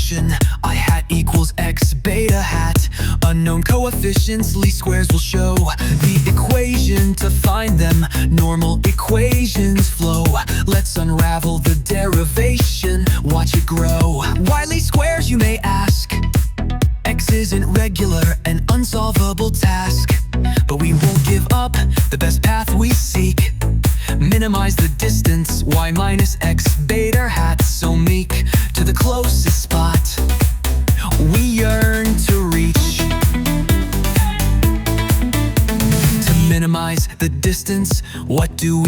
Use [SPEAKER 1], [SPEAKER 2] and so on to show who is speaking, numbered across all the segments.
[SPEAKER 1] solution. I hat equals x beta hat. Unknown coefficients, least squares will show the equation to find them. Normal equations flow. Let's unravel the derivation, watch it grow. Why least squares, you may ask? X isn't regular, an unsolvable task. But we won't give up the best path we seek. Minimize the distance, y minus x beta hat. So meek to the closest spot we yearn to reach. To minimize the distance, what do?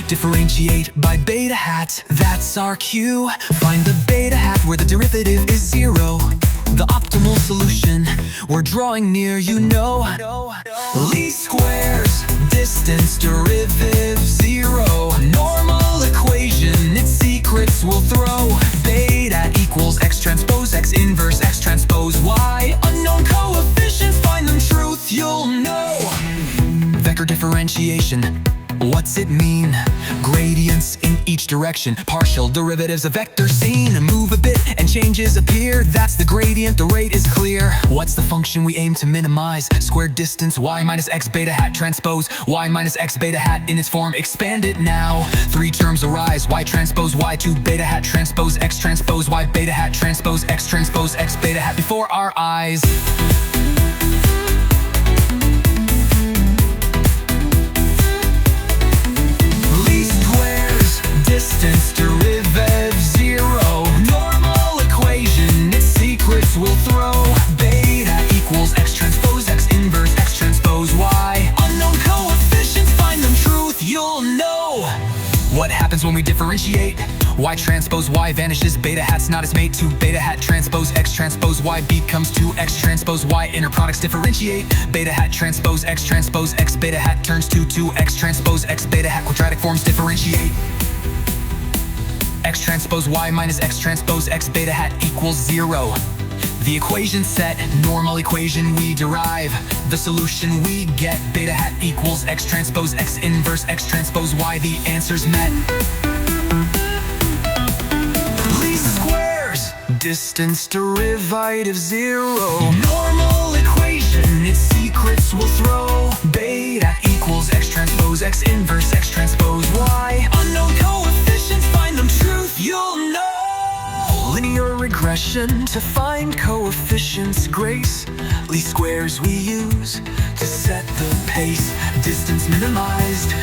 [SPEAKER 1] Differentiate by beta hat, that's our cue. Find the beta hat where the derivative is 0. The optimal solution, we're drawing near, you know. Least squares, distance, derivative 0. Normal equation, its secrets we'll throw. Beta equals x transpose x inverse x transpose y. Unknown coefficients, find them, truth you'll know. Vector differentiation, what's it mean? Gradients in each direction, partial derivatives, a vector scene. Move a bit and changes appear, that's the gradient, the rate is clear. What's the function we aim to minimize? Squared distance, y minus x beta hat transpose y minus x beta hat in its form, expand it now. 3 terms arise, y transpose y2 beta hat transpose x transpose y beta hat transpose x beta hat before our eyes. Distance, derivative 0. Normal equation, its secrets we'll throw. Beta equals x transpose x inverse x transpose y. Unknown coefficients, find them, truth you'll know. What happens when we differentiate? Y transpose y vanishes, beta hat's not its mate. 2 beta hat transpose x transpose y becomes 2x transpose y. Inner products differentiate. Beta hat transpose x beta hat turns to 2x transpose x beta hat. Quadratic forms differentiate. X transpose y minus x transpose x beta hat equals 0. The equation set, normal equation we derive. The solution we get, beta hat equals x transpose x inverse x transpose y. The answer's met. Least squares, distance, derivative 0. Normal equation, its secrets we'll throw. Beta equals x transpose x inverse x transpose y. Unknown coefficients, find them, truth you'll know. Linear regression to find coefficients, grace. Least squares we use to set the pace. Distance minimized,